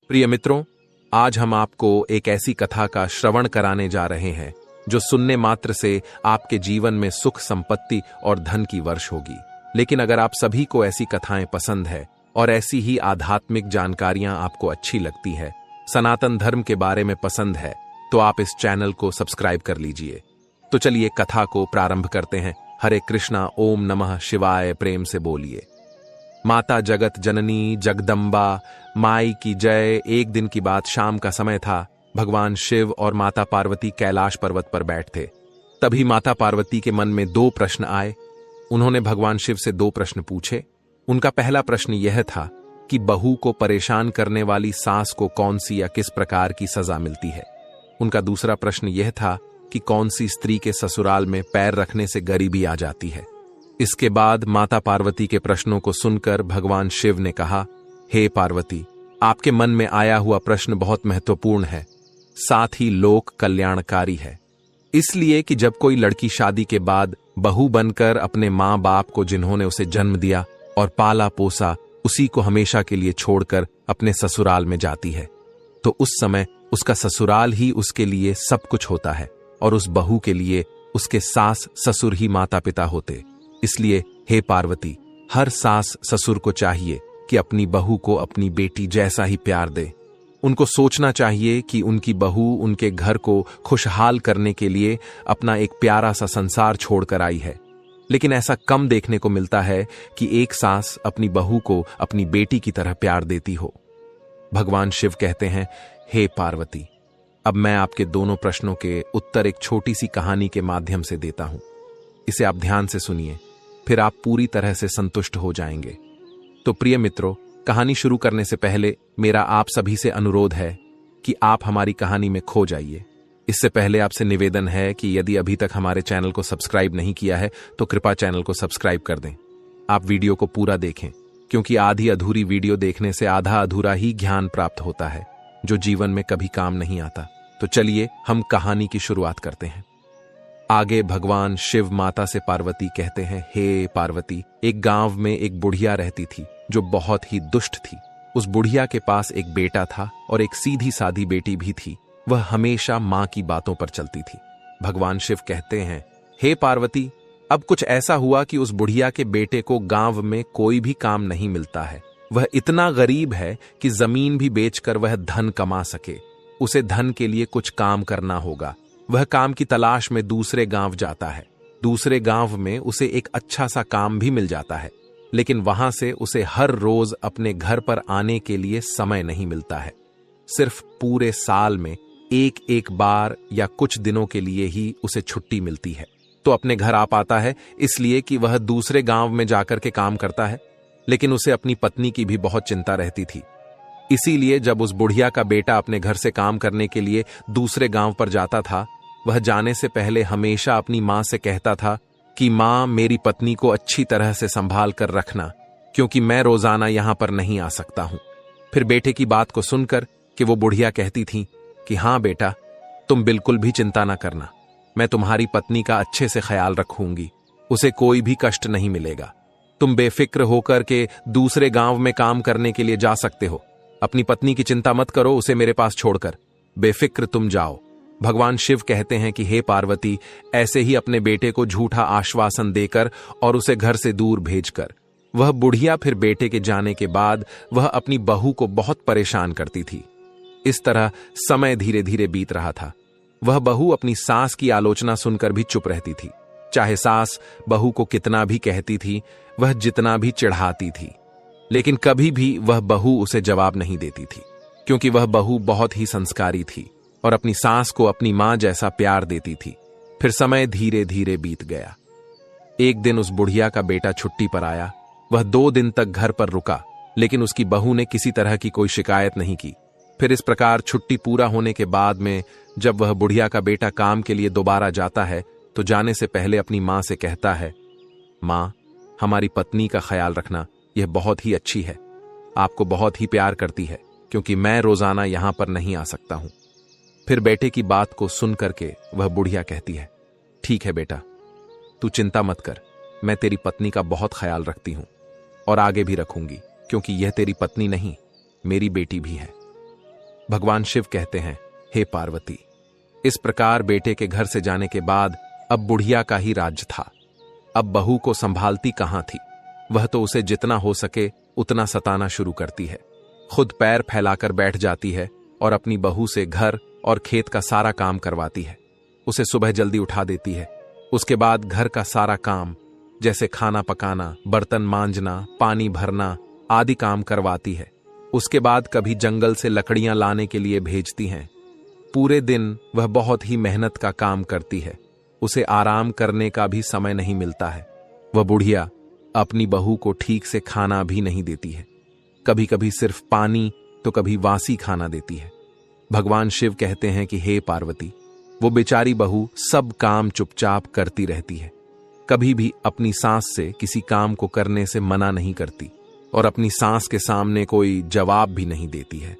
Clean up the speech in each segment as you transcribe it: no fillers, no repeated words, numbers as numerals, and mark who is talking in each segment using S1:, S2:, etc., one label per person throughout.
S1: प्रिय मित्रों, आज हम आपको एक ऐसी कथा का श्रवण कराने जा रहे हैं जो सुनने मात्र से आपके जीवन में सुख, संपत्ति और धन की वर्ष होगी। लेकिन अगर आप सभी को ऐसी कथाएं पसंद है और ऐसी ही आध्यात्मिक जानकारियां आपको अच्छी लगती है, सनातन धर्म के बारे में पसंद है, तो आप इस चैनल को सब्सक्राइब कर लीजिए। तो चलिए कथा को प्रारंभ करते हैं। हरे कृष्णा, ओम नमः शिवाय, प्रेम से बोलिए। माता जगत जननी जगदम्बा माई की जय। एक दिन की बात, शाम का समय था। भगवान शिव और माता पार्वती कैलाश पर्वत पर बैठे। तभी माता पार्वती के मन में दो प्रश्न आए। उन्होंने भगवान शिव से दो प्रश्न पूछे। उनका पहला प्रश्न यह था कि बहू को परेशान करने वाली सास को कौन सी या किस प्रकार की सजा मिलती है। उनका दूसरा प्रश्न यह था कि कौन सी स्त्री के ससुराल में पैर रखने से गरीबी आ जाती है। इसके बाद माता पार्वती के प्रश्नों को सुनकर भगवान शिव ने कहा, हे पार्वती, आपके मन में आया हुआ प्रश्न बहुत महत्वपूर्ण है, साथ ही लोक कल्याणकारी है। इसलिए कि जब कोई लड़की शादी के बाद बहू बनकर अपने माँ बाप को, जिन्होंने उसे जन्म दिया और पाला पोसा, उसी को हमेशा के लिए छोड़कर अपने ससुराल में जाती है, तो उस समय उसका ससुराल ही उसके लिए सब कुछ होता है और उस बहू के लिए उसके सास ससुर ही माता पिता होते। इसलिए हे पार्वती, हर सास ससुर को चाहिए कि अपनी बहू को अपनी बेटी जैसा ही प्यार दे। उनको सोचना चाहिए कि उनकी बहू उनके घर को खुशहाल करने के लिए अपना एक प्यारा सा संसार छोड़कर आई है। लेकिन ऐसा कम देखने को मिलता है कि एक सास अपनी बहू को अपनी बेटी की तरह प्यार देती हो। भगवान शिव कहते हैं, हे पार्वती, अब मैं आपके दोनों प्रश्नों के उत्तर एक छोटी सी कहानी के माध्यम से देता हूं। इसे आप ध्यान से सुनिए, फिर आप पूरी तरह से संतुष्ट हो जाएंगे। तो प्रिय मित्रों, कहानी शुरू करने से पहले मेरा आप सभी से अनुरोध है कि आप हमारी कहानी में खो जाइए। इससे पहले आपसे निवेदन है कि यदि अभी तक हमारे चैनल को सब्सक्राइब नहीं किया है तो कृपया चैनल को सब्सक्राइब कर दें। आप वीडियो को पूरा देखें, क्योंकि आधी अधूरी वीडियो देखने से आधा अधूरा ही ज्ञान प्राप्त होता है, जो जीवन में कभी काम नहीं आता। तो चलिए हम कहानी की शुरुआत करते हैं। आगे भगवान शिव माता से पार्वती कहते हैं, हे पार्वती, एक गांव में एक बुढ़िया रहती थी जो बहुत ही दुष्ट थी। उस बुढ़िया के पास एक बेटा था और एक सीधी सादी बेटी भी थी। वह हमेशा मां की बातों पर चलती थी। भगवान शिव कहते हैं, हे पार्वती, अब कुछ ऐसा हुआ कि उस बुढ़िया के बेटे को गांव में कोई भी काम नहीं मिलता है। वह इतना गरीब है कि जमीन भी बेचकर वह धन कमा सके। उसे धन के लिए कुछ काम करना होगा। वह काम की तलाश में दूसरे गांव जाता है। दूसरे गांव में उसे एक अच्छा सा काम भी मिल जाता है, लेकिन वहां से उसे हर रोज अपने घर पर आने के लिए समय नहीं मिलता है। सिर्फ पूरे साल में एक एक बार या कुछ दिनों के लिए ही उसे छुट्टी मिलती है। तो अपने घर आ पाता है इसलिए कि वह दूसरे गांव में जाकर के काम करता है। लेकिन उसे अपनी पत्नी की भी बहुत चिंता रहती थी। इसीलिए जब उस बुढ़िया का बेटा अपने घर से काम करने के लिए दूसरे गांव पर जाता था, वह जाने से पहले हमेशा अपनी मां से कहता था कि मां, मेरी पत्नी को अच्छी तरह से संभाल कर रखना, क्योंकि मैं रोजाना यहां पर नहीं आ सकता हूं। फिर बेटे की बात को सुनकर कि वो बुढ़िया कहती थी कि हाँ बेटा, तुम बिल्कुल भी चिंता ना करना, मैं तुम्हारी पत्नी का अच्छे से ख्याल रखूंगी, उसे कोई भी कष्ट नहीं मिलेगा। तुम बेफिक्र होकर के दूसरे गांव में काम करने के लिए जा सकते हो। अपनी पत्नी की चिंता मत करो, उसे मेरे पास छोड़कर बेफिक्र तुम जाओ। भगवान शिव कहते हैं कि हे पार्वती, ऐसे ही अपने बेटे को झूठा आश्वासन देकर और उसे घर से दूर भेजकर वह बुढ़िया फिर बेटे के जाने के बाद वह अपनी बहू को बहुत परेशान करती थी। इस तरह समय धीरे धीरे बीत रहा था। वह बहू अपनी सास की आलोचना सुनकर भी चुप रहती थी। चाहे सास बहू को कितना भी कहती थी, वह जितना भी चिढ़ाती थी, लेकिन कभी भी वह बहू उसे जवाब नहीं देती थी, क्योंकि वह बहू बहुत ही संस्कारी थी और अपनी सास को अपनी मां जैसा प्यार देती थी। फिर समय धीरे धीरे बीत गया। एक दिन उस बुढ़िया का बेटा छुट्टी पर आया। वह 2 दिन तक घर पर रुका, लेकिन उसकी बहू ने किसी तरह की कोई शिकायत नहीं की। फिर इस प्रकार छुट्टी पूरा होने के बाद में जब वह बुढ़िया का बेटा काम के लिए दोबारा जाता है, तो जाने से पहले अपनी मां से कहता है, मां, हमारी पत्नी का ख्याल रखना, यह बहुत ही अच्छी है, आपको बहुत ही प्यार करती है, क्योंकि मैं रोजाना यहां पर नहीं आ सकता हूं। फिर बेटे की बात को सुन करके वह बुढ़िया कहती है, ठीक है बेटा, तू चिंता मत कर, मैं तेरी पत्नी का बहुत ख्याल रखती हूं और आगे भी रखूंगी, क्योंकि यह तेरी पत्नी नहीं, मेरी बेटी भी है। भगवान शिव कहते हैं, हे पार्वती, इस प्रकार बेटे के घर से जाने के बाद अब बुढ़िया का ही राज्य था। अब बहू को संभालती कहां थी। वह तो उसे जितना हो सके उतना सताना शुरू करती है। खुद पैर फैलाकर बैठ जाती है और अपनी बहू से घर और खेत का सारा काम करवाती है। उसे सुबह जल्दी उठा देती है। उसके बाद घर का सारा काम जैसे खाना पकाना, बर्तन मांजना, पानी भरना आदि काम करवाती है। उसके बाद कभी जंगल से लकड़ियां लाने के लिए भेजती हैं। पूरे दिन वह बहुत ही मेहनत का काम करती है। उसे आराम करने का भी समय नहीं मिलता है। वह बुढ़िया अपनी बहू को ठीक से खाना भी नहीं देती है। कभी कभी सिर्फ पानी तो कभी वासी खाना देती है। भगवान शिव कहते हैं कि हे पार्वती, वो बेचारी बहू सब काम चुपचाप करती रहती है। कभी भी अपनी सास से किसी काम को करने से मना नहीं करती और अपनी सास के सामने कोई जवाब भी नहीं देती है।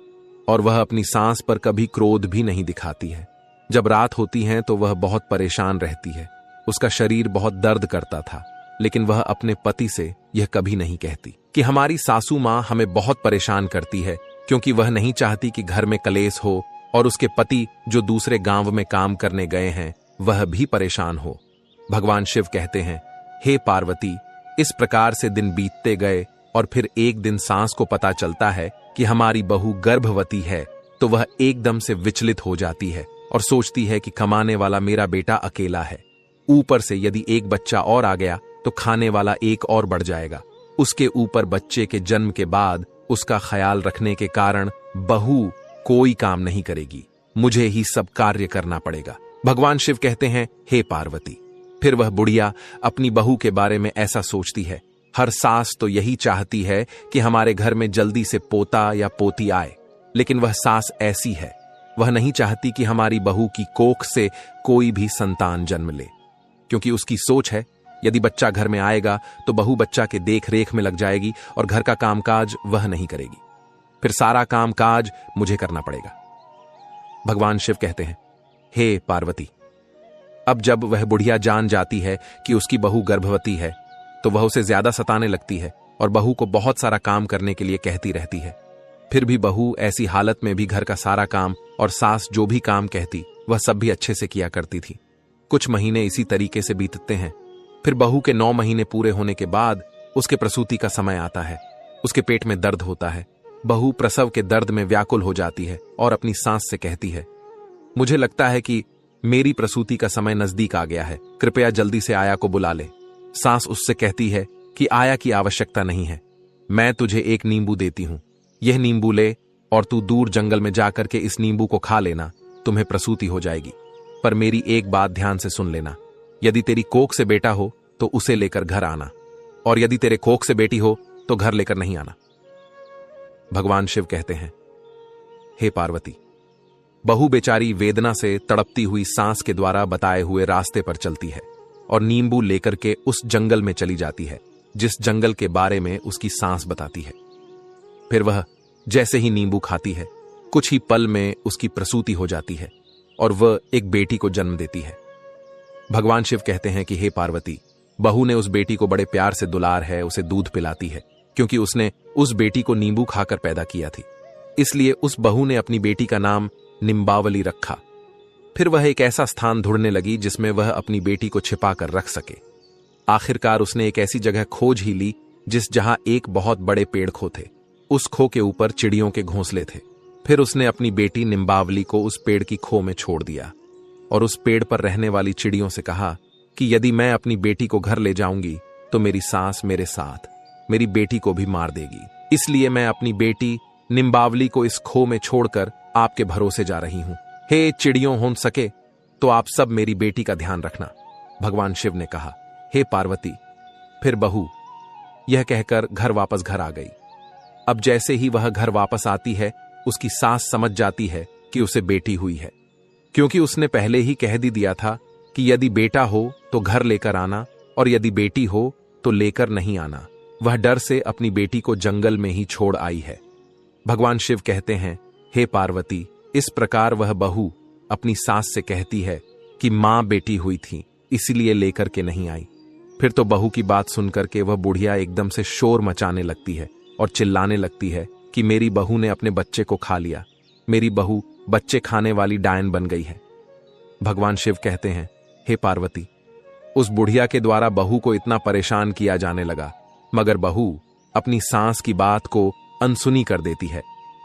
S1: और वह अपनी सास पर कभी क्रोध भी नहीं दिखाती है। जब रात होती है तो वह बहुत परेशान रहती है। उसका शरीर बहुत दर्द करता था, लेकिन वह अपने पति से यह कभी नहीं कहती कि हमारी सासू मां हमें बहुत परेशान करती है, क्योंकि वह नहीं चाहती कि घर में कलेश हो और उसके पति जो दूसरे गांव में काम करने गए हैं वह भी परेशान हो। भगवान शिव कहते हैं, हे पार्वती, इस प्रकार से दिन बीतते गए और फिर एक दिन सास को पता चलता है कि हमारी बहू गर्भवती है, तो वह एकदम से विचलित हो जाती है और सोचती है कि कमाने वाला मेरा बेटा अकेला है। ऊपर से यदि एक बच्चा और आ गया तो खाने वाला एक और बढ़ जाएगा। उसके ऊपर बच्चे के जन्म के बाद उसका ख्याल रखने के कारण बहू कोई काम नहीं करेगी, मुझे ही सब कार्य करना पड़ेगा। भगवान शिव कहते हैं, हे पार्वती। फिर वह बुढ़िया अपनी बहू के बारे में ऐसा सोचती है। हर सास तो यही चाहती है कि हमारे घर में जल्दी से पोता या पोती आए, लेकिन वह सास ऐसी है, वह नहीं चाहती कि हमारी बहू की कोख से कोई भी संतान जन्म ले, क्योंकि उसकी सोच है यदि बच्चा घर में आएगा तो बहू बच्चा के देख रेख में लग जाएगी और घर का कामकाज वह नहीं करेगी, फिर सारा कामकाज मुझे करना पड़ेगा। भगवान शिव कहते हैं, हे पार्वती, अब जब वह बुढ़िया जान जाती है कि उसकी बहू गर्भवती है तो वह उसे ज्यादा सताने लगती है और बहू को बहुत सारा काम करने के लिए कहती रहती है। फिर भी बहू ऐसी हालत में भी घर का सारा काम और सास जो भी काम कहती वह सब भी अच्छे से किया करती थी। कुछ महीने इसी तरीके से बीतते हैं। फिर बहू के 9 महीने पूरे होने के बाद उसके प्रसूति का समय आता है। उसके पेट में दर्द होता है। बहू प्रसव के दर्द में व्याकुल हो जाती है और अपनी सास से कहती है, मुझे लगता है कि मेरी प्रसूति का समय नजदीक आ गया है, कृपया जल्दी से आया को बुला ले। सास उससे कहती है कि आया की आवश्यकता नहीं है, मैं तुझे एक नींबू देती हूं, यह नींबू ले और तू दूर जंगल में जाकर के इस नींबू को खा लेना, तुम्हें प्रसूति हो जाएगी। पर मेरी एक बात ध्यान से सुन लेना, यदि तेरी कोख से बेटा हो तो उसे लेकर घर आना, और यदि तेरे कोख से बेटी हो तो घर लेकर नहीं आना। भगवान शिव कहते हैं, हे पार्वती, बहू बेचारी वेदना से तड़पती हुई सांस के द्वारा बताए हुए रास्ते पर चलती है और नींबू लेकर के उस जंगल में चली जाती है जिस जंगल के बारे में उसकी सांस बताती है। फिर वह जैसे ही नींबू खाती है, कुछ ही पल में उसकी प्रसूति हो जाती है और वह एक बेटी को जन्म देती है। भगवान शिव कहते हैं कि हे पार्वती, बहू ने उस बेटी को बड़े प्यार से दुलार है, उसे दूध पिलाती है, क्योंकि उसने उस बेटी को नींबू खाकर पैदा किया थी। इसलिए उस बहू ने अपनी बेटी का नाम निम्बावली रखा। फिर वह एक ऐसा स्थान ढूंढने लगी जिसमें वह अपनी बेटी को छिपा कर रख सके। आखिरकार उसने एक ऐसी जगह खोज ही ली जहां एक बहुत बड़े पेड़ खो थे। उस खो के ऊपर चिड़ियों के घोंसले थे। फिर उसने अपनी बेटी निम्बावली को उस पेड़ की खो में छोड़ दिया और उस पेड़ पर रहने वाली चिड़ियों से कहा कि यदि मैं अपनी बेटी को घर ले जाऊंगी तो मेरी सास मेरे साथ मेरी बेटी को भी मार देगी, इसलिए मैं अपनी बेटी निम्बावली को इस खो में छोड़कर आपके भरोसे जा रही हूं। हे चिड़ियों हो सके तो आप सब मेरी बेटी का ध्यान रखना। भगवान शिव ने कहा, हे पार्वती। फिर बहू यह कहकर घर आ गई। अब जैसे ही वह घर वापस आती है, उसकी सास समझ जाती है कि उसे बेटी हुई है, क्योंकि उसने पहले ही कह दिया था कि यदि बेटा हो तो घर लेकर आना और यदि बेटी हो तो लेकर नहीं आना। वह डर से अपनी बेटी को जंगल में ही छोड़ आई है। भगवान शिव कहते हैं, हे पार्वती, इस प्रकार वह बहू अपनी सास से कहती है कि मां बेटी हुई थी इसलिए लेकर के नहीं आई। फिर तो बहू की बात सुनकर के वह बुढ़िया एकदम से शोर मचाने लगती है और चिल्लाने लगती है कि मेरी बहू ने अपने बच्चे को खा लिया। मेरी बहू बच्चे खाने वाली डायन बन गई है। भगवान शिव कहते हैं, हे पार्वती, उस बुढ़िया के द्वारा बहू को इतना परेशान किया जाने लगा, मगर बहू अपनी सास की बात को अनसुनी कर देती है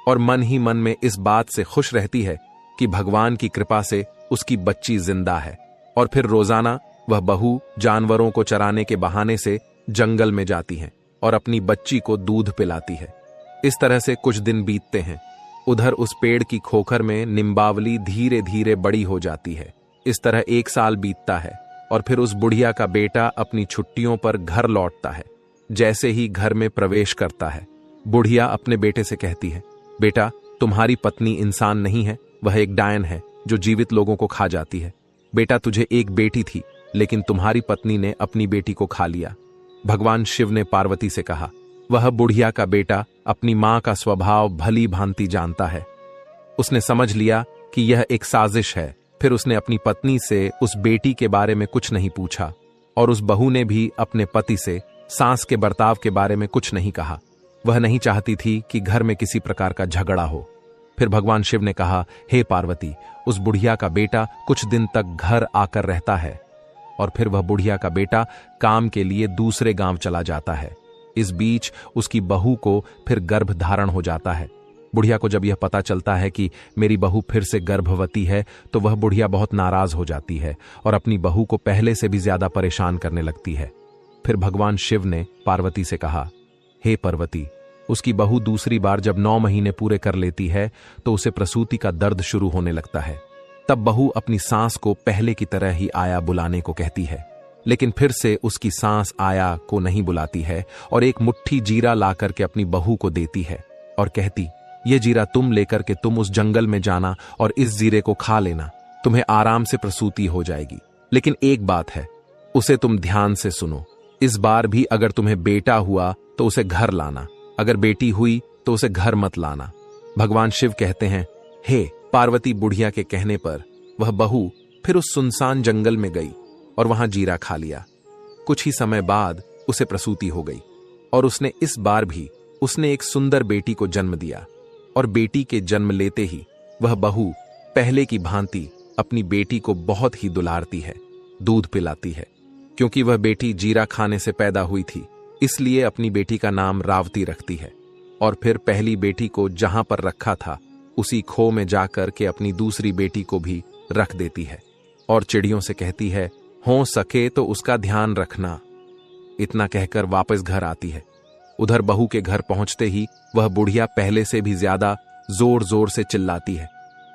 S1: और मन ही मन में इस बात से खुश रहती है कि भगवान की कृपा से उसकी बच्ची जिंदा है। और फिर रोजाना वह बहू जानवरों को चराने के बहाने से जंगल में जाती है और अपनी बच्ची को दूध पिलाती है। इस तरह से कुछ दिन बीतते हैं। उधर उस पेड़ की खोखर में निम्बावली धीरे धीरे बड़ी हो जाती है। इस तरह 1 साल बीतता है और फिर उस बुढ़िया का बेटा अपनी छुट्टियों पर घर लौटता है। जैसे ही घर में प्रवेश करता है, बुढ़िया अपने बेटे से कहती है, बेटा, तुम्हारी पत्नी इंसान नहीं है, वह एक डायन है जो जीवित लोगों को खा जाती है। बेटा, तुझे एक बेटी थी, लेकिन तुम्हारी पत्नी ने अपनी बेटी को खा लिया। भगवान शिव ने पार्वती से कहा, वह बुढ़िया का बेटा अपनी मां का स्वभाव भली भांति जानता है। उसने समझ लिया कि यह एक साजिश है। फिर उसने अपनी पत्नी से उस बेटी के बारे में कुछ नहीं पूछा और उस बहू ने भी अपने पति से सास के बर्ताव के बारे में कुछ नहीं कहा। वह नहीं चाहती थी कि घर में किसी प्रकार का झगड़ा हो। फिर भगवान शिव ने कहा, हे पार्वती, उस बुढ़िया का बेटा कुछ दिन तक घर आकर रहता है और फिर वह बुढ़िया का बेटा काम के लिए दूसरे गांव चला जाता है। इस बीच उसकी बहू को फिर गर्भ धारण हो जाता है। बुढ़िया को जब यह पता चलता है कि मेरी बहू फिर से गर्भवती है, तो वह बुढ़िया बहुत नाराज हो जाती है और अपनी बहू को पहले से भी ज्यादा परेशान करने लगती है। फिर भगवान शिव ने पार्वती से कहा, हे पार्वती, उसकी बहू दूसरी बार जब 9 महीने पूरे कर लेती है तो उसे प्रसूति का दर्द शुरू होने लगता है। तब बहू अपनी सास को पहले की तरह ही आया बुलाने को कहती है, लेकिन फिर से उसकी सास आया को नहीं बुलाती है और एक मुट्ठी जीरा ला करके अपनी बहू को देती है और कहती, ये जीरा तुम लेकर के तुम उस जंगल में जाना और इस जीरे को खा लेना, तुम्हें आराम से प्रसूति हो जाएगी। लेकिन एक बात है, उसे तुम ध्यान से सुनो। इस बार भी अगर तुम्हें बेटा हुआ तो उसे घर लाना, अगर बेटी हुई तो उसे घर मत लाना। भगवान शिव कहते हैं, हे पार्वती, बुढ़िया के कहने पर वह बहू फिर उस सुनसान जंगल में गई और वहां जीरा खा लिया। कुछ ही समय बाद उसे प्रसूति हो गई और उसने इस बार भी एक सुंदर बेटी को जन्म दिया। और बेटी के जन्म लेते ही वह बहू पहले की भांति अपनी बेटी को बहुत ही दुलारती है, दूध पिलाती है। क्योंकि वह बेटी जीरा खाने से पैदा हुई थी, इसलिए अपनी बेटी का नाम रावती रखती है। और फिर पहली बेटी को जहां पर रखा था उसी खो में जाकर के अपनी दूसरी बेटी को भी रख देती है और चिड़ियों से कहती है, हो सके तो उसका ध्यान रखना। इतना कहकर वापस घर आती है। उधर बहू के घर पहुंचते ही वह बुढ़िया पहले से भी ज्यादा जोर जोर से चिल्लाती है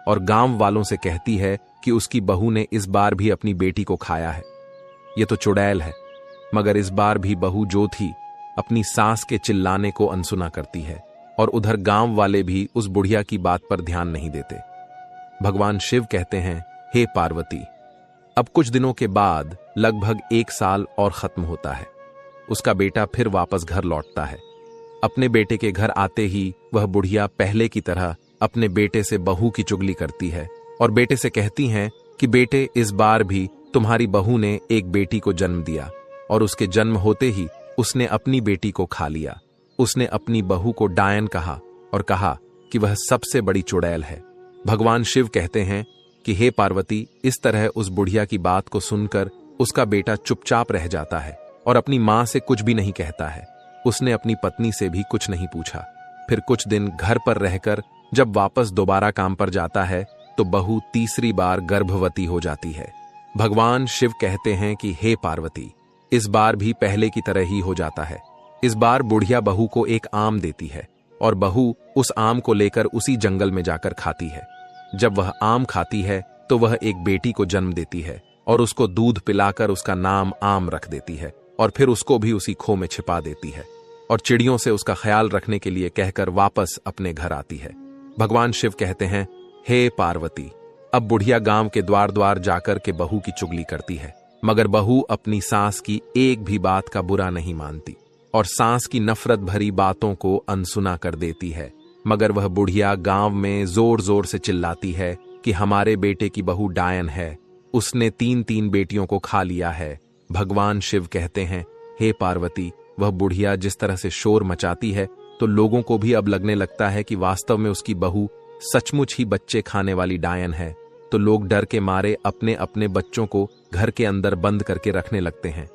S1: और गांव वालों से कहती है कि उसकी बहू ने इस बार भी अपनी बेटी को खाया है। ये तो चुड़ैल है। मगर इस बार भी बहू जो थी अपनी सास के चिल्लाने को अनसुना करती है और उधर गांव वाले भी उस बुढ़िया की बात पर ध्यान नहीं देते। भगवान शिव कहते हैं, हे पार्वती, अब कुछ दिनों के बाद लगभग 1 साल और खत्म होता है। उसका बेटा फिर वापस घर लौटता है। अपने बेटे के घर आते ही वह बुढ़िया पहले की तरह अपने बेटे से बहू की चुगली करती है और बेटे से कहती हैं कि बेटे, इस बार भी तुम्हारी बहू ने एक बेटी को जन्म दिया और उसके जन्म होते ही उसने अपनी बेटी को खा लिया। उसने अपनी बहू को डायन कहा और कहा कि वह सबसे बड़ी चुड़ैल है। भगवान शिव कहते हैं कि हे पार्वती, इस तरह उस बुढ़िया की बात को सुनकर उसका बेटा चुपचाप रह जाता है और अपनी मां से कुछ भी नहीं कहता है। उसने अपनी पत्नी से भी कुछ नहीं पूछा। फिर कुछ दिन घर पर रहकर जब वापस दोबारा काम पर जाता है तो बहू तीसरी बार गर्भवती हो जाती है। भगवान शिव कहते हैं कि हे पार्वती, इस बार भी पहले की तरह ही हो जाता है। इस बार बुढ़िया बहू को एक आम देती है और बहू उस आम को लेकर उसी जंगल में जाकर खाती है। जब वह आम खाती है तो वह एक बेटी को जन्म देती है और उसको दूध पिलाकर उसका नाम आम रख देती है और फिर उसको भी उसी खो में छिपा देती है और चिड़ियों से उसका ख्याल रखने के लिए कहकर वापस अपने घर आती है। भगवान शिव कहते हैं, हे पार्वती, अब बुढ़िया गांव के द्वार द्वार जाकर के बहू की चुगली करती है, मगर बहू अपनी सास की एक भी बात का बुरा नहीं मानती और सास की नफरत भरी बातों को अनसुना कर देती है। मगर वह बुढ़िया गांव में जोर जोर से चिल्लाती है कि हमारे बेटे की बहू डायन है, उसने 3 बेटियों को खा लिया है। भगवान शिव कहते हैं, हे पार्वती, वह बुढ़िया जिस तरह से शोर मचाती है तो लोगों को भी अब लगने लगता है कि वास्तव में उसकी बहू सचमुच ही बच्चे खाने वाली डायन है तो लोग डर के मारे अपने अपने बच्चों को घर के अंदर बंद करके रखने लगते हैं।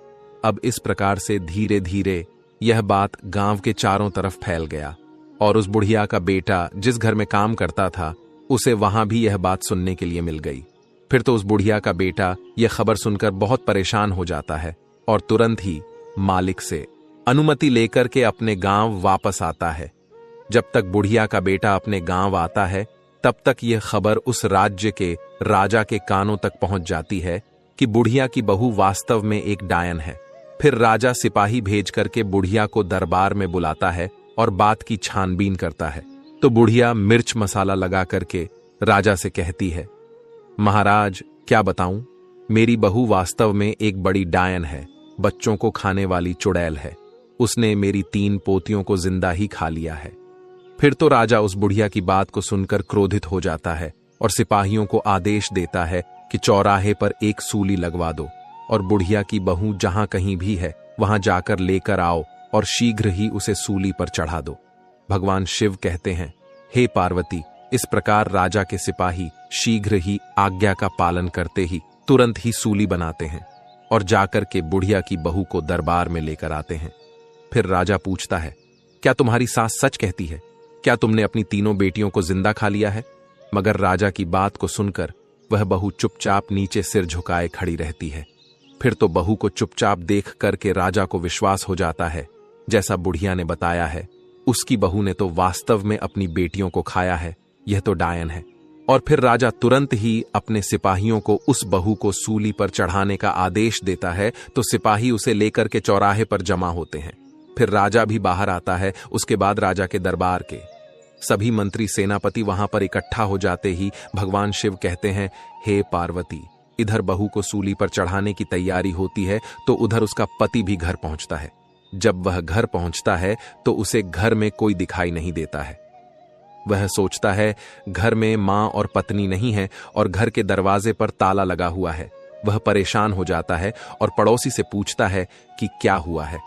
S1: अब इस प्रकार से धीरे धीरे यह बात गांव के चारों तरफ फैल गया और उस बुढ़िया का बेटा जिस घर में काम करता था उसे वहां भी यह बात सुनने के लिए मिल गई। फिर तो उस बुढ़िया का बेटा यह खबर सुनकर बहुत परेशान हो जाता है और तुरंत ही मालिक से अनुमति लेकर के अपने गांव वापस आता है। जब तक बुढ़िया का बेटा अपने गांव आता है तब तक यह खबर उस राज्य के राजा के कानों तक पहुंच जाती है कि बुढ़िया की बहू वास्तव में एक डायन है। फिर राजा सिपाही भेज करके बुढ़िया को दरबार में बुलाता है और बात की छानबीन करता है। तो बुढ़िया मिर्च मसाला लगा करके राजा से कहती है, महाराज क्या बताऊं, मेरी बहू वास्तव में एक बड़ी डायन है, बच्चों को खाने वाली चुड़ैल है। उसने मेरी 3 पोतियों को जिंदा ही खा लिया है। फिर तो राजा उस बुढ़िया की बात को सुनकर क्रोधित हो जाता है और सिपाहियों को आदेश देता है कि चौराहे पर एक सूली लगवा दो और बुढ़िया की बहू जहां कहीं भी है वहां जाकर लेकर आओ और शीघ्र ही उसे सूली पर चढ़ा दो। भगवान शिव कहते हैं, हे पार्वती, इस प्रकार राजा के सिपाही शीघ्र ही आज्ञा का पालन करते ही तुरंत ही सूली बनाते हैं और जाकर के बुढ़िया की बहू को दरबार में लेकर आते हैं। फिर राजा पूछता है, क्या तुम्हारी सास सच कहती है? क्या तुमने अपनी 3 बेटियों को जिंदा खा लिया है? मगर राजा की बात को सुनकर वह बहू चुपचाप नीचे सिर झुकाए खड़ी रहती है। फिर तो बहू को चुपचाप देख करके राजा को विश्वास हो जाता है, जैसा बुढ़िया ने बताया है उसकी बहू ने तो वास्तव में अपनी बेटियों को खाया है, यह तो डायन है। और फिर राजा तुरंत ही अपने सिपाहियों को उस बहू को सूली पर चढ़ाने का आदेश देता है। तो सिपाही उसे लेकर के चौराहे पर जमा होते हैं। फिर राजा भी बाहर आता है। उसके बाद राजा के दरबार के सभी मंत्री सेनापति वहां पर इकट्ठा हो जाते ही भगवान शिव कहते हैं, हे पार्वती, इधर बहू को सूली पर चढ़ाने की तैयारी होती है तो उधर उसका पति भी घर पहुंचता है। जब वह घर पहुंचता है तो उसे घर में कोई दिखाई नहीं देता है। वह सोचता है घर में मां और पत्नी नहीं है और घर के दरवाजे पर ताला लगा हुआ है। वह परेशान हो जाता है और पड़ोसी से पूछता है कि क्या हुआ है।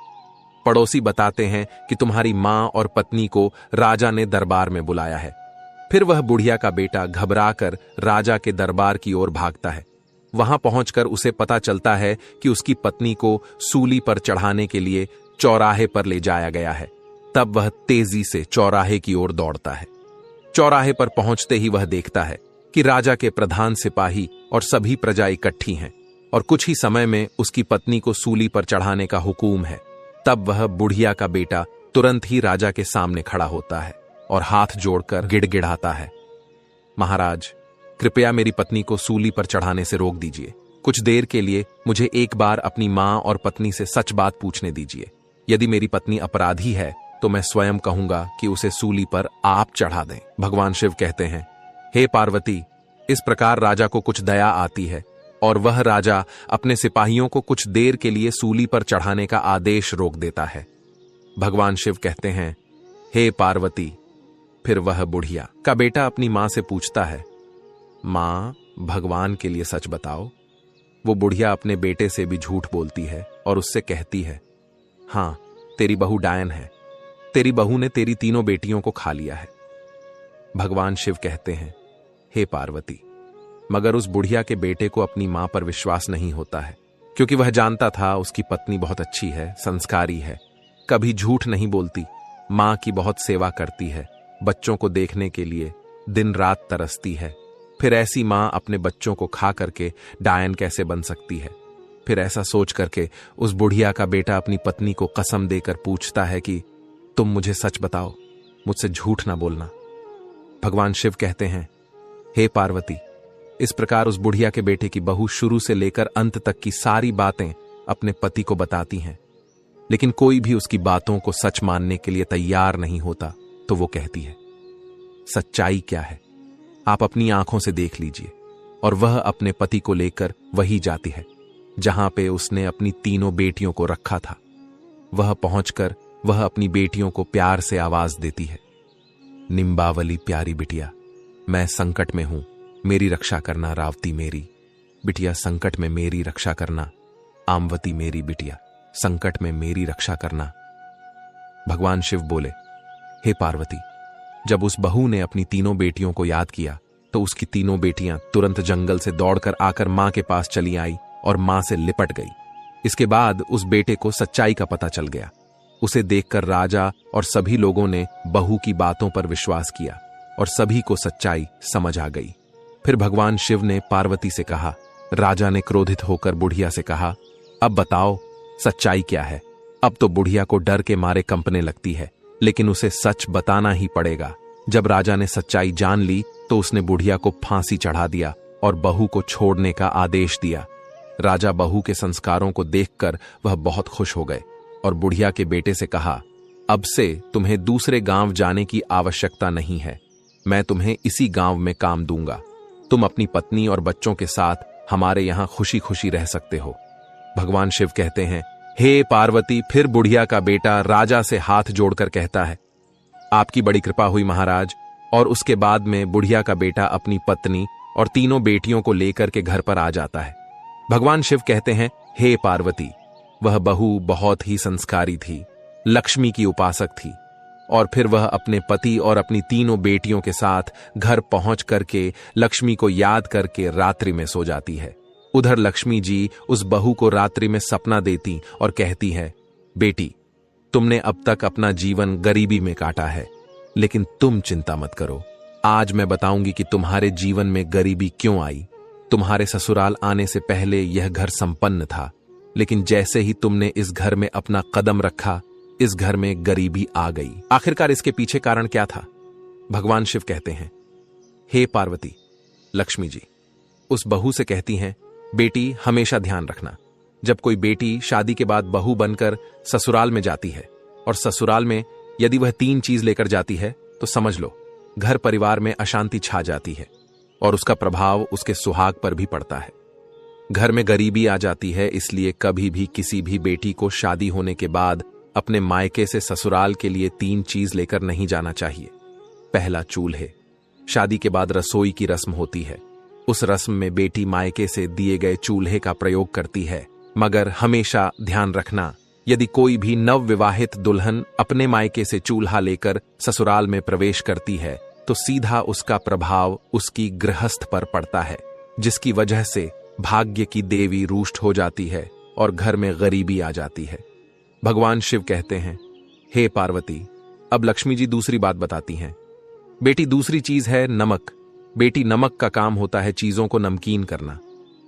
S1: पड़ोसी बताते हैं कि तुम्हारी मां और पत्नी को राजा ने दरबार में बुलाया है। फिर वह बुढ़िया का बेटा घबराकर राजा के दरबार की ओर भागता है। वहां पहुंचकर उसे पता चलता है कि उसकी पत्नी को सूली पर चढ़ाने के लिए चौराहे पर ले जाया गया है। तब वह तेजी से चौराहे की ओर दौड़ता है। चौराहे पर पहुंचते ही वह देखता है कि राजा के प्रधान सिपाही और सभी प्रजा इकट्ठी हैं और कुछ ही समय में उसकी पत्नी को सूली पर चढ़ाने का हुकूम है। तब वह बुढ़िया का बेटा तुरंत ही राजा के सामने खड़ा होता है और हाथ जोड़कर गिड़गिड़ाता है, महाराज, कृपया मेरी पत्नी को सूली पर चढ़ाने से रोक दीजिए। कुछ देर के लिए मुझे एक बार अपनी मां और पत्नी से सच बात पूछने दीजिए। यदि मेरी पत्नी अपराधी है तो मैं स्वयं कहूंगा कि उसे सूली पर आप चढ़ा दें। भगवान शिव कहते हैं, हे पार्वती, इस प्रकार राजा को कुछ दया आती है और वह राजा अपने सिपाहियों को कुछ देर के लिए सूली पर चढ़ाने का आदेश रोक देता है। भगवान शिव कहते हैं, हे पार्वती। फिर वह बुढ़िया का बेटा अपनी मां से पूछता है, मां, भगवान के लिए सच बताओ। वो बुढ़िया अपने बेटे से भी झूठ बोलती है और उससे कहती है, हां, तेरी बहू डायन है। तेरी बहू ने तेरी 3 बेटियों को खा लिया है। भगवान शिव कहते हैं, हे पार्वती, मगर उस बुढ़िया के बेटे को अपनी मां पर विश्वास नहीं होता है, क्योंकि वह जानता था उसकी पत्नी बहुत अच्छी है, संस्कारी है, कभी झूठ नहीं बोलती, मां की बहुत सेवा करती है, बच्चों को देखने के लिए दिन रात तरसती है। फिर ऐसी मां अपने बच्चों को खा करके डायन कैसे बन सकती है? फिर ऐसा सोच करके उस बुढ़िया का बेटा अपनी पत्नी को कसम देकर पूछता है कि तुम मुझे सच बताओ, मुझसे झूठ ना बोलना। भगवान शिव कहते हैं, हे पार्वती, इस प्रकार उस बुढ़िया के बेटे की बहू शुरू से लेकर अंत तक की सारी बातें अपने पति को बताती हैं, लेकिन कोई भी उसकी बातों को सच मानने के लिए तैयार नहीं होता। तो वो कहती है, सच्चाई क्या है आप अपनी आंखों से देख लीजिए। और वह अपने पति को लेकर वही जाती है जहां पे उसने अपनी 3 बेटियों को रखा था। वह पहुंचकर वह अपनी बेटियों को प्यार से आवाज देती है, निम्बावली प्यारी बिटिया, मैं संकट में हूं, मेरी रक्षा करना रावती मेरी बिटिया, संकट में मेरी रक्षा करना, आमवती मेरी बिटिया, संकट में मेरी रक्षा करना। भगवान शिव बोले, हे पार्वती, जब उस बहू ने अपनी तीनों बेटियों को याद किया तो उसकी तीनों बेटियां तुरंत जंगल से दौड़कर आकर मां के पास चली आई और मां से लिपट गई। इसके बाद उस बेटे को सच्चाई का पता चल गया। उसे देखकर राजा और सभी लोगों ने बहू की बातों पर विश्वास किया और सभी को सच्चाई समझ आ गई। फिर भगवान शिव ने पार्वती से कहा। राजा ने क्रोधित होकर बुढ़िया से कहा, अब बताओ सच्चाई क्या है। अब तो बुढ़िया को डर के मारे कंपने लगती है, लेकिन उसे सच बताना ही पड़ेगा। जब राजा ने सच्चाई जान ली तो उसने बुढ़िया को फांसी चढ़ा दिया और बहू को छोड़ने का आदेश दिया। राजा बहू के संस्कारों को देखकर वह बहुत खुश हो गए और बुढ़िया के बेटे से कहा, अब से तुम्हें दूसरे गांव जाने की आवश्यकता नहीं है। मैं तुम्हें इसी गांव में काम दूंगा। तुम अपनी पत्नी और बच्चों के साथ हमारे यहां खुशी खुशी रह सकते हो। भगवान शिव कहते हैं, हे पार्वती। फिर बुढ़िया का बेटा राजा से हाथ जोड़कर कहता है, आपकी बड़ी कृपा हुई महाराज। और उसके बाद में बुढ़िया का बेटा अपनी पत्नी और तीनों बेटियों को लेकर के घर पर आ जाता है। भगवान शिव कहते हैं, हे पार्वती। वह बहू बहुत ही संस्कारी थी, लक्ष्मी की उपासक थी। और फिर वह अपने पति और अपनी तीनों बेटियों के साथ घर पहुंच करके लक्ष्मी को याद करके रात्रि में सो जाती है। उधर लक्ष्मी जी उस बहू को रात्रि में सपना देती और कहती है, बेटी, तुमने अब तक अपना जीवन गरीबी में काटा है, लेकिन तुम चिंता मत करो। आज मैं बताऊंगी कि तुम्हारे जीवन में गरीबी क्यों आई। तुम्हारे ससुराल आने से पहले यह घर संपन्न था, लेकिन जैसे ही तुमने इस घर में अपना कदम रखा, इस घर में गरीबी आ गई। आखिरकार इसके पीछे कारण क्या था? भगवान शिव कहते हैं, हे पार्वती। लक्ष्मी जी उस बहू से कहती हैं, बेटी हमेशा ध्यान रखना, जब कोई बेटी शादी के बाद बहू बनकर ससुराल में जाती है और ससुराल में यदि वह 3 चीज लेकर जाती है तो समझ लो घर परिवार में अशांति छा जाती है और उसका प्रभाव उसके सुहाग पर भी पड़ता है। घर में गरीबी आ जाती है, इसलिए कभी भी किसी भी बेटी को शादी होने के बाद अपने मायके से ससुराल के लिए 3 चीज लेकर नहीं जाना चाहिए। पहला, चूल्हे। शादी के बाद रसोई की रस्म होती है। उस रस्म में बेटी मायके से दिए गए चूल्हे का प्रयोग करती है, मगर हमेशा ध्यान रखना, यदि कोई भी नवविवाहित दुल्हन अपने मायके से चूल्हा लेकर ससुराल में प्रवेश करती है तो सीधा उसका प्रभाव उसकी गृहस्थ पर पड़ता है, जिसकी वजह से भाग्य की देवी रुष्ट हो जाती है और घर में गरीबी आ जाती है। भगवान शिव कहते हैं, हे पार्वती। अब लक्ष्मी जी दूसरी बात बताती हैं, बेटी दूसरी चीज है नमक। बेटी नमक का काम होता है चीजों को नमकीन करना।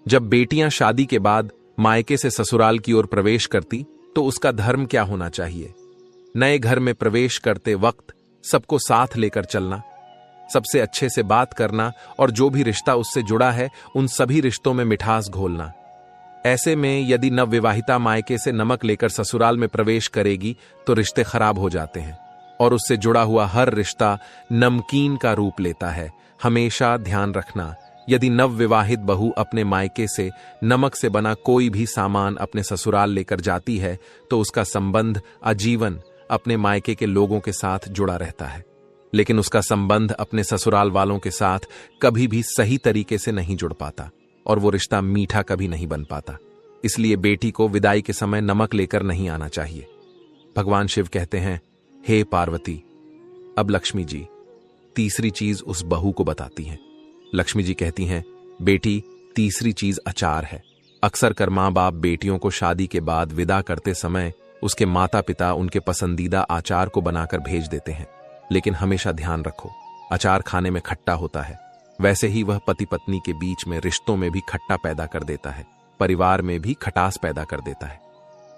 S1: जब बेटियां शादी के बाद मायके से ससुराल की ओर प्रवेश करती तो उसका धर्म क्या होना चाहिए? नए घर में प्रवेश करते वक्त सबको साथ लेकर चलना, सबसे अच्छे से बात करना और जो भी रिश्ता उससे जुड़ा है उन सभी रिश्तों में मिठास घोलना। ऐसे में यदि नवविवाहिता मायके से नमक लेकर ससुराल में प्रवेश करेगी तो रिश्ते खराब हो जाते हैं और उससे जुड़ा हुआ हर रिश्ता नमकीन का रूप लेता है। हमेशा ध्यान रखना, यदि नवविवाहित बहू अपने मायके से नमक से बना कोई भी सामान अपने ससुराल लेकर जाती है तो उसका संबंध आजीवन अपने मायके के लोगों के साथ जुड़ा रहता है, लेकिन उसका संबंध अपने ससुराल वालों के साथ कभी भी सही तरीके से नहीं जुड़ पाता और वो रिश्ता मीठा कभी नहीं बन पाता। इसलिए बेटी को विदाई के समय नमक लेकर नहीं आना चाहिए। भगवान शिव कहते हैं, हे पार्वती। अब लक्ष्मी जी तीसरी चीज उस बहू को बताती हैं। लक्ष्मी जी कहती हैं, बेटी तीसरी चीज अचार है। अक्सर कर मां बाप बेटियों को शादी के बाद विदा करते समय उसके माता पिता उनके पसंदीदा आचार को बनाकर भेज देते हैं, लेकिन हमेशा ध्यान रखो, अचार खाने में खट्टा होता है। वैसे ही वह पति पत्नी के बीच में रिश्तों में भी खट्टा पैदा कर देता है, परिवार में भी खटास पैदा कर देता है।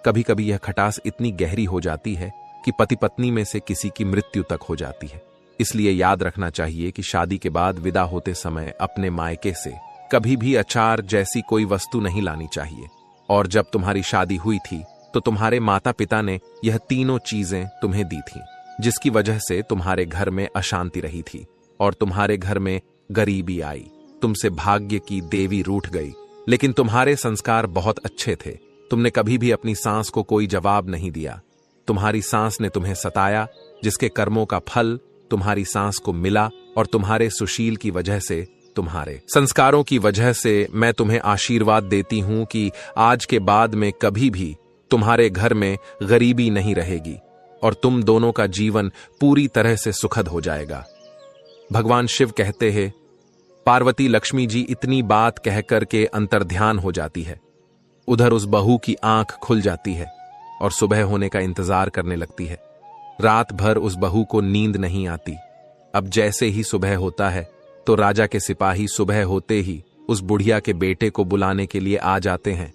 S1: कभी कभी यह खटास इतनी गहरी हो जाती है कि पति पत्नी में से किसी की मृत्यु तक हो जाती है। इसलिए याद रखना चाहिए कि शादी के बाद विदा होते समय अपने मायके से कभी भी अचार जैसी कोई वस्तु नहीं लानी चाहिए। और जब तुम्हारी शादी हुई थी तो तुम्हारे माता पिता ने यह तीनों चीजें तुम्हें दी थीं, जिसकी वजह से तुम्हारे घर में अशांति रही थी और तुम्हारे घर में गरीबी आई। तुमसे भाग्य की देवी रूठ गई, लेकिन तुम्हारे संस्कार बहुत अच्छे थे। तुमने कभी भी अपनी सांस को कोई जवाब नहीं दिया। तुम्हारी सांस ने तुम्हें सताया, जिसके कर्मों का फल तुम्हारी सांस को मिला और तुम्हारे सुशील की वजह से, तुम्हारे संस्कारों की वजह से मैं तुम्हें आशीर्वाद देती हूं कि आज के बाद में कभी भी तुम्हारे घर में गरीबी नहीं रहेगी। और तुम दोनों का जीवन पूरी तरह से सुखद हो जाएगा। भगवान शिव कहते हैं, पार्वती लक्ष्मी जी इतनी बात कहकर के अंतर्ध्यान हो जाती है। उधर उस बहू की आंख खुल जाती है और सुबह होने का इंतजार करने लगती है। रात भर उस बहू को नींद नहीं आती। अब जैसे ही सुबह होता है तो राजा के सिपाही सुबह होते ही उस बुढ़िया के बेटे को बुलाने के लिए आ जाते हैं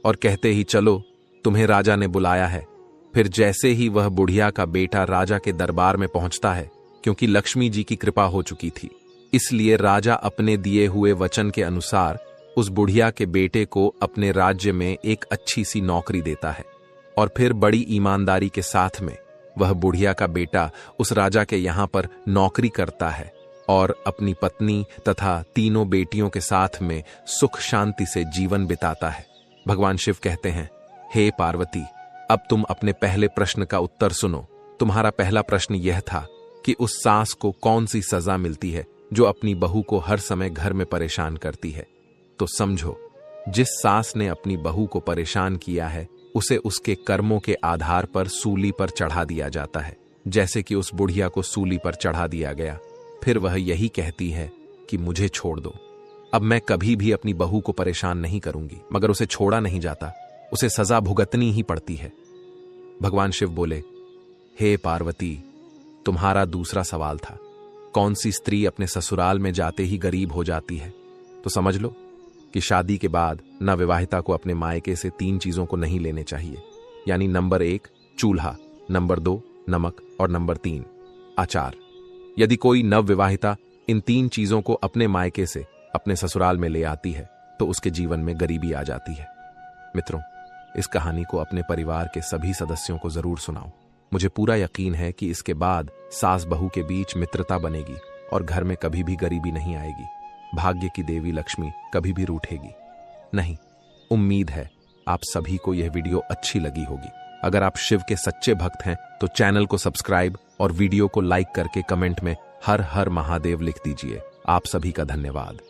S1: और कहते ही, चलो तुम्हें राजा ने बुलाया है। फिर जैसे ही वह बुढ़िया का बेटा राजा के दरबार में पहुंचता है, क्योंकि लक्ष्मी जी की कृपा हो चुकी थी, इसलिए राजा अपने दिए हुए वचन के अनुसार उस बुढ़िया के बेटे को अपने राज्य में एक अच्छी सी नौकरी देता है। और फिर बड़ी ईमानदारी के साथ में वह बुढ़िया का बेटा उस राजा के यहां पर नौकरी करता है और अपनी पत्नी तथा तीनों बेटियों के साथ में सुख शांति से जीवन बिताता है। भगवान शिव कहते हैं, हे पार्वती, अब तुम अपने पहले प्रश्न का उत्तर सुनो। तुम्हारा पहला प्रश्न यह था कि उस सास को कौन सी सजा मिलती है जो अपनी बहू को हर समय घर में परेशान करती है। तो समझो, जिस सास ने अपनी बहू को परेशान किया है उसे उसके कर्मों के आधार पर सूली पर चढ़ा दिया जाता है, जैसे कि उस बुढ़िया को सूली पर चढ़ा दिया गया। फिर वह यही कहती है कि मुझे छोड़ दो, अब मैं कभी भी अपनी बहू को परेशान नहीं करूंगी। मगर उसे छोड़ा नहीं जाता, उसे सजा भुगतनी ही पड़ती है। भगवान शिव बोले, हे पार्वती, तुम्हारा दूसरा सवाल था, कौन सी स्त्री अपने ससुराल में जाते ही गरीब हो जाती है। तो समझ लो कि शादी के बाद नवविवाहिता को अपने मायके से 3 चीजों को नहीं लेने चाहिए, यानी नंबर 1 चूल्हा, नंबर 2 नमक और नंबर 3 अचार। यदि कोई नवविवाहिता इन 3 चीजों को अपने मायके से अपने ससुराल में ले आती है तो उसके जीवन में गरीबी आ जाती है। मित्रों, इस कहानी को अपने परिवार के सभी सदस्यों को जरूर सुनाओ। मुझे पूरा यकीन है कि इसके बाद सास बहू के बीच मित्रता बनेगी और घर में कभी भी गरीबी नहीं आएगी। भाग्य की देवी लक्ष्मी कभी भी रूठेगी नहीं। उम्मीद है आप सभी को यह वीडियो अच्छी लगी होगी। अगर आप शिव के सच्चे भक्त हैं तो चैनल को सब्सक्राइब और वीडियो को लाइक करके कमेंट में हर हर महादेव लिख दीजिए। आप सभी का धन्यवाद।